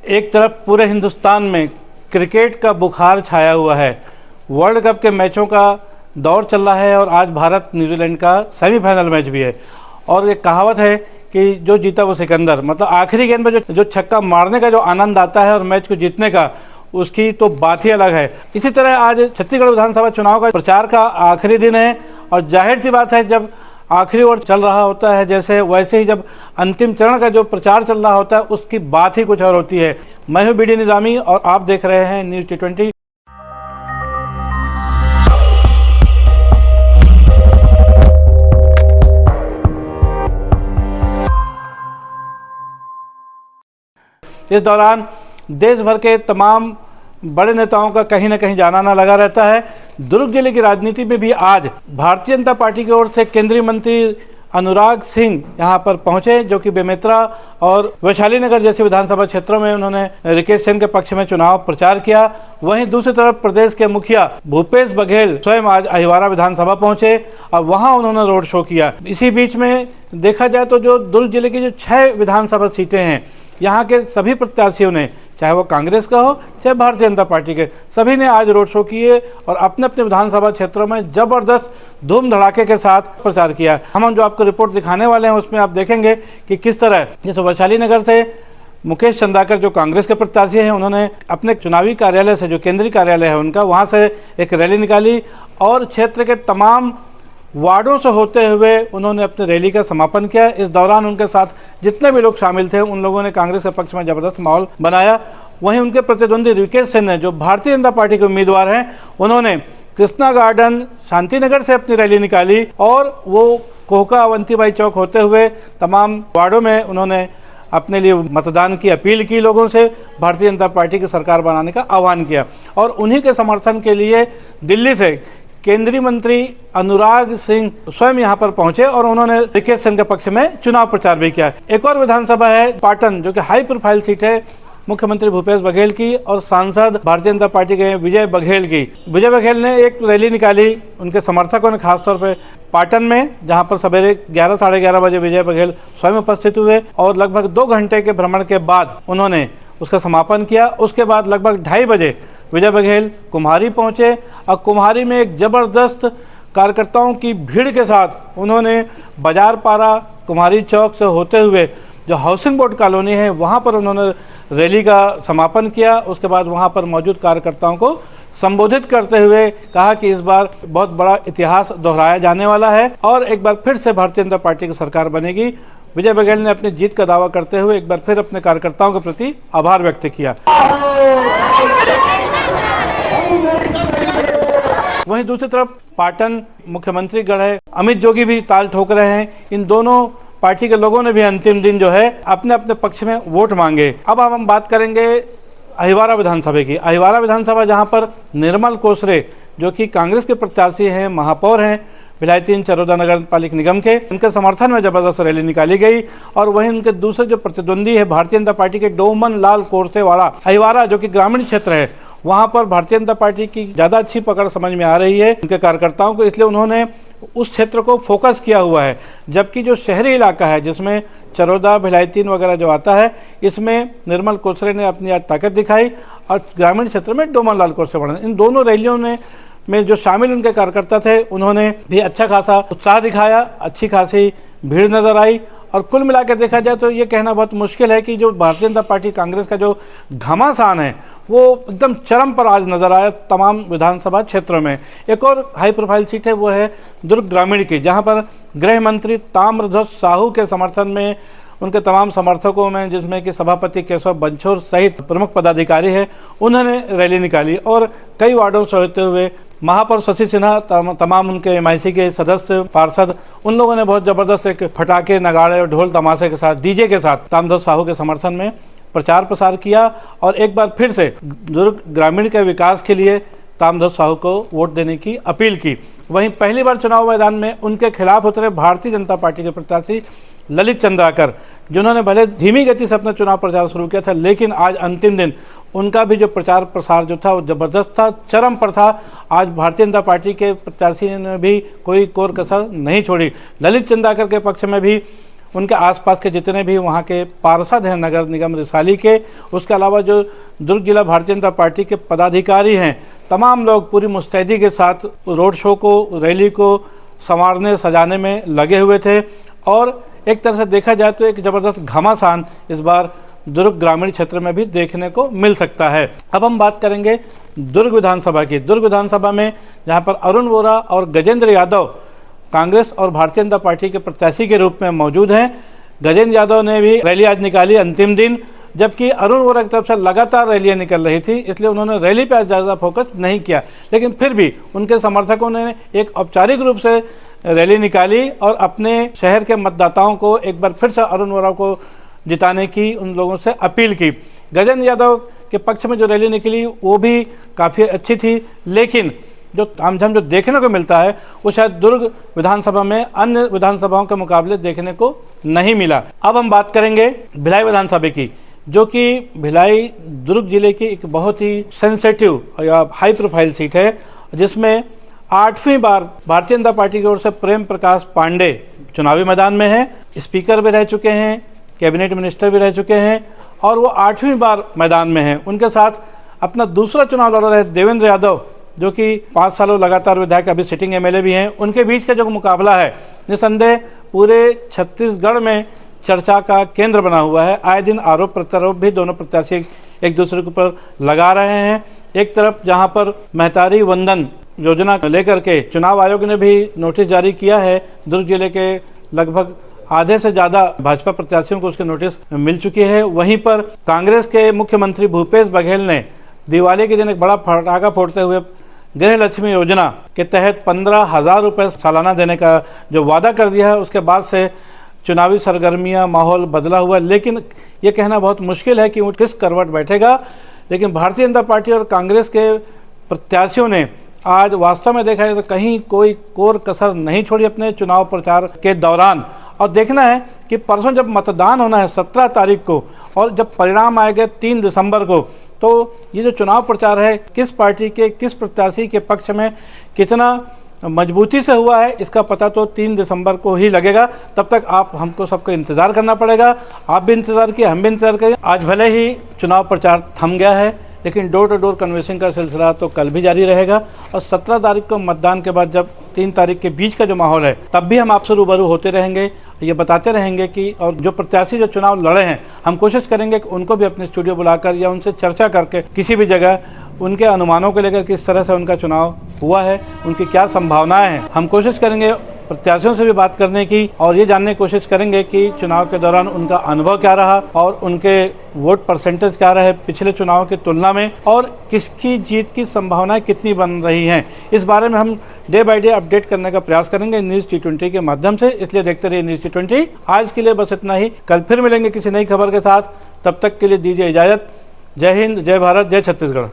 एक तरफ पूरे हिंदुस्तान में क्रिकेट का बुखार छाया हुआ है। वर्ल्ड कप के मैचों का दौर चल रहा है और आज भारत न्यूजीलैंड का सेमीफाइनल मैच भी है। और एक कहावत है कि जो जीता वो सिकंदर, मतलब आखिरी गेंद में जो छक्का मारने का जो आनंद आता है और मैच को जीतने का, उसकी तो बात ही अलग है। इसी तरह आज छत्तीसगढ़ विधानसभा चुनाव का प्रचार का आखिरी दिन है और जाहिर सी बात है, जब आखिरी ओवर चल रहा होता है जैसे, वैसे ही जब अंतिम चरण का जो प्रचार चल रहा होता है उसकी बात ही कुछ और होती है। मैं हूं बीडी निजामी और आप देख रहे हैं न्यूज़ T20। इस दौरान देश भर के तमाम बड़े नेताओं का कहीं ना कहीं जाना आना लगा रहता है। दुर्ग जिले की राजनीति में भी आज भारतीय जनता पार्टी की ओर से केंद्रीय मंत्री अनुराग सिंह यहां पर पहुंचे, जो कि बेमेतरा और वैशाली नगर जैसे विधानसभा क्षेत्रों में उन्होंने रिकेश सेन के पक्ष में चुनाव प्रचार किया। वहीं दूसरी तरफ प्रदेश के मुखिया भूपेश बघेल स्वयं आज अहिवारा विधानसभा पहुंचे और वहां उन्होंने रोड शो किया। इसी बीच में देखा जाए तो जो दुर्ग जिले की जो 6 विधानसभा सीटें हैं, यहाँ के सभी प्रत्याशियों ने, चाहे वो कांग्रेस का हो चाहे भारतीय जनता पार्टी के, सभी ने आज रोड शो किए और अपने अपने विधानसभा क्षेत्रों में जबरदस्त धूम धड़ाके के साथ प्रचार किया। हम जो आपको रिपोर्ट दिखाने वाले हैं उसमें आप देखेंगे कि किस तरह जैसे वैशाली नगर से मुकेश चंद्राकर जो कांग्रेस के प्रत्याशी हैं, उन्होंने अपने चुनावी कार्यालय से, जो केंद्रीय कार्यालय है उनका, वहाँ से एक रैली निकाली और क्षेत्र के तमाम वार्डों से होते हुए उन्होंने अपने रैली का समापन किया। इस दौरान उनके साथ जितने भी लोग शामिल थे उन लोगों ने कांग्रेस के पक्ष में जबरदस्त माहौल बनाया। वहीं उनके प्रतिद्वंदी रिकेश सेन ने, जो भारतीय जनता पार्टी के उम्मीदवार हैं, उन्होंने कृष्णा गार्डन शांतिनगर से अपनी रैली निकाली और वो कोहका अवंतीबाई चौक होते हुए तमाम वार्डों में उन्होंने अपने लिए मतदान की अपील की, लोगों से भारतीय जनता पार्टी की सरकार बनाने का आह्वान किया। और उन्हीं के समर्थन के लिए दिल्ली से केंद्रीय मंत्री अनुराग सिंह स्वयं यहां पर पहुंचे और उन्होंने रिकेश सेन के पक्ष में चुनाव प्रचार भी किया। एक और विधानसभा है पाटन, जो कि हाई प्रोफाइल सीट है मुख्यमंत्री भूपेश बघेल की और सांसद भारतीय जनता पार्टी के विजय बघेल की। विजय बघेल ने एक रैली निकाली, उनके समर्थकों ने खासतौर पर पाटन में, जहां पर सवेरे 11 साढ़े 11 बजे विजय बघेल स्वयं उपस्थित हुए और लगभग 2 घंटे के भ्रमण के बाद उन्होंने उसका समापन किया। उसके बाद लगभग 2:30 बजे विजय बघेल कुम्हारी पहुंचे और कुम्हारी में एक जबरदस्त कार्यकर्ताओं की भीड़ के साथ उन्होंने बाजार पारा कुम्हारी चौक से होते हुए जो हाउसिंग बोर्ड कॉलोनी है वहां पर उन्होंने रैली का समापन किया। उसके बाद वहां पर मौजूद कार्यकर्ताओं को संबोधित करते हुए कहा कि इस बार बहुत बड़ा इतिहास दोहराया जाने वाला है और एक बार फिर से भारतीय जनता पार्टी की सरकार बनेगी। विजय बघेल ने अपनी जीत का दावा करते हुए एक बार फिर अपने कार्यकर्ताओं के प्रति आभार व्यक्त किया। वहीं दूसरी तरफ पाटन मुख्यमंत्री गढ़ है, अमित जोगी भी ताल ठोक रहे हैं। इन दोनों पार्टी के लोगों ने भी अंतिम दिन जो है अपने अपने पक्ष में वोट मांगे। अब हम बात करेंगे अहिवारा विधानसभा की। अहिवारा विधानसभा जहां पर निर्मल कोसरे, जो कि कांग्रेस के प्रत्याशी हैं, महापौर हैं भिलाई चरोदा नगर पालिका निगम के, उनके समर्थन में जबरदस्त रैली निकाली गई। और वहीं उनके दूसरे जो प्रतिद्वंदी है भारतीय जनता पार्टी के डोमन लाल कोरसेवाड़ा, अहिवारा जो कि ग्रामीण क्षेत्र है, वहां पर भारतीय जनता पार्टी की ज़्यादा अच्छी पकड़ समझ में आ रही है उनके कार्यकर्ताओं को, इसलिए उन्होंने उस क्षेत्र को फोकस किया हुआ है। जबकि जो शहरी इलाका है जिसमें चरोदा भिलाई वगैरह जो आता है, इसमें निर्मल कोसरे ने अपनी आज ताकत दिखाई और ग्रामीण क्षेत्र में डोमन लाल कोरसेवाड़ा। इन दोनों रैलियों में जो शामिल उनके कार्यकर्ता थे उन्होंने भी अच्छा खासा उत्साह दिखाया, अच्छी खासी भीड़ नजर आई। और कुल मिलाकर देखा जाए तो ये कहना बहुत मुश्किल है कि जो भारतीय जनता पार्टी कांग्रेस का जो घमासान है वो एकदम चरम पर आज नजर आया तमाम विधानसभा क्षेत्रों में। एक और हाई प्रोफाइल सीट है, वो है दुर्ग ग्रामीण की, जहां पर गृह मंत्री ताम्रध्वज साहू के समर्थन में उनके तमाम समर्थकों में, जिसमें कि सभापति केशव बंछोर सहित प्रमुख पदाधिकारी हैं, उन्होंने रैली निकाली और कई वार्डों से होते हुए महापौर शशि सिन्हा, तमाम उनके MIC के सदस्य पार्षद, उन लोगों ने बहुत जबरदस्त एक फटाके नगाड़े और ढोल तमाशे के साथ, DJ के साथ ताम्रध्वज साहू के समर्थन में प्रचार प्रसार किया और एक बार फिर से दुर्ग ग्रामीण के विकास के लिए ताम्रध्वज साहू को वोट देने की अपील की। वहीं पहली बार चुनाव मैदान में उनके खिलाफ उतरे भारतीय जनता पार्टी के प्रत्याशी ललित चंद्राकर, जिन्होंने भले धीमी गति से अपना चुनाव प्रचार शुरू किया था, लेकिन आज अंतिम दिन उनका भी जो प्रचार प्रसार जो था वो जबरदस्त था, चरम पर था। आज भारतीय जनता पार्टी के प्रत्याशी ने भी कोई कोर कसर नहीं छोड़ी। ललित चंद्राकर के पक्ष में भी उनके आसपास के जितने भी वहाँ के पार्षद हैं नगर निगम रिसाली के, उसके अलावा जो दुर्ग जिला भारतीय जनता पार्टी के पदाधिकारी हैं, तमाम लोग पूरी मुस्तैदी के साथ रोड शो को, रैली को संवारने सजाने में लगे हुए थे। और एक तरह से देखा जाए तो एक ज़बरदस्त घमासान इस बार दुर्ग ग्रामीण क्षेत्र में भी देखने को मिल सकता है। अब हम बात करेंगे दुर्ग विधानसभा की। दुर्ग विधानसभा में जहां पर अरुण वोरा और गजेंद्र यादव कांग्रेस और भारतीय जनता पार्टी के प्रत्याशी के रूप में मौजूद हैं। गजेंद्र यादव ने भी रैली आज निकाली अंतिम दिन, जबकि अरुण वोरा की तरफ से लगातार रैलियां निकल रही थी, इसलिए उन्होंने रैली पर ज़्यादा फोकस नहीं किया। लेकिन फिर भी उनके समर्थकों ने एक औपचारिक रूप से रैली निकाली और अपने शहर के मतदाताओं को एक बार फिर से अरुण वोरा को जिताने की उन लोगों से अपील की। गजेंद्र यादव के पक्ष में जो रैली निकली वो भी काफ़ी अच्छी थी, लेकिन जो तामझाम जो देखने को मिलता है वो शायद दुर्ग विधानसभा में अन्य विधानसभाओं के मुकाबले देखने को नहीं मिला। अब हम बात करेंगे भिलाई विधानसभा की, जो कि भिलाई दुर्ग जिले की एक बहुत ही सेंसिटिव या हाई प्रोफाइल सीट है, जिसमें 8वीं बार भारतीय जनता पार्टी की ओर से प्रेम प्रकाश पांडे चुनावी मैदान में है। स्पीकर भी रह चुके हैं, कैबिनेट मिनिस्टर भी रह चुके हैं और वो 8वीं बार मैदान में हैं। उनके साथ अपना दूसरा चुनाव लड़ रहे देवेंद्र यादव, जो कि 5 सालों लगातार विधायक, अभी सिटिंग एमएलए भी हैं। उनके बीच का जो मुकाबला है निसंदेह पूरे छत्तीसगढ़ में चर्चा का केंद्र बना हुआ है। आए दिन आरोप प्रत्यारोप भी दोनों प्रत्याशी एक दूसरे के ऊपर लगा रहे हैं। एक तरफ जहां पर महतारी वंदन योजना लेकर के चुनाव आयोग ने भी नोटिस जारी किया है, दुर्ग जिले के लगभग आधे से ज़्यादा भाजपा प्रत्याशियों को उसके नोटिस मिल चुकी है। वहीं पर कांग्रेस के मुख्यमंत्री भूपेश बघेल ने दिवाली के दिन एक बड़ा पटाखा फोड़ते हुए गृह लक्ष्मी योजना के तहत 15,000 रुपये सालाना देने का जो वादा कर दिया है, उसके बाद से चुनावी सरगर्मियां माहौल बदला हुआ। लेकिन ये कहना बहुत मुश्किल है कि वो किस करवट बैठेगा। लेकिन भारतीय जनता पार्टी और कांग्रेस के प्रत्याशियों ने आज वास्तव में देखा जाए तो कहीं कोई कोर कसर नहीं छोड़ी अपने चुनाव प्रचार के दौरान। और देखना है कि परसों जब मतदान होना है 17 तारीख को और जब परिणाम आएगा 3 दिसंबर को, तो ये जो चुनाव प्रचार है किस पार्टी के किस प्रत्याशी के पक्ष में कितना मजबूती से हुआ है, इसका पता तो 3 दिसंबर को ही लगेगा। तब तक आप हमको सबको इंतज़ार करना पड़ेगा। आप भी इंतज़ार किए, हम भी इंतज़ार करें। आज भले ही चुनाव प्रचार थम गया है, लेकिन डोर टू डोर कन्वेंसिंग का सिलसिला तो कल भी जारी रहेगा। और 17 तारीख को मतदान के बाद जब 3 तारीख के बीच का जो माहौल है, तब भी हम आपसे रूबरू होते रहेंगे, ये बताते रहेंगे कि और जो प्रत्याशी जो चुनाव लड़े हैं, हम कोशिश करेंगे कि उनको भी अपने स्टूडियो बुलाकर या उनसे चर्चा करके किसी भी जगह उनके अनुमानों को लेकर किस तरह से उनका चुनाव हुआ है, उनकी क्या संभावनाएं हैं, हम कोशिश करेंगे प्रत्याशियों से भी बात करने की और ये जानने की कोशिश करेंगे कि चुनाव के दौरान उनका अनुभव क्या रहा और उनके वोट परसेंटेज क्या रहे पिछले चुनाव की तुलना में, और किसकी जीत की संभावनाएं कितनी बन रही हैं। इस बारे में हम डे बाय डे अपडेट करने का प्रयास करेंगे न्यूज़ T20 के माध्यम से। इसलिए देखते रहिए न्यूज़ T20। आज के लिए बस इतना ही, कल फिर मिलेंगे किसी नई खबर के साथ। तब तक के लिए दीजिए इजाज़त। जय हिंद, जय भारत, जय छत्तीसगढ़।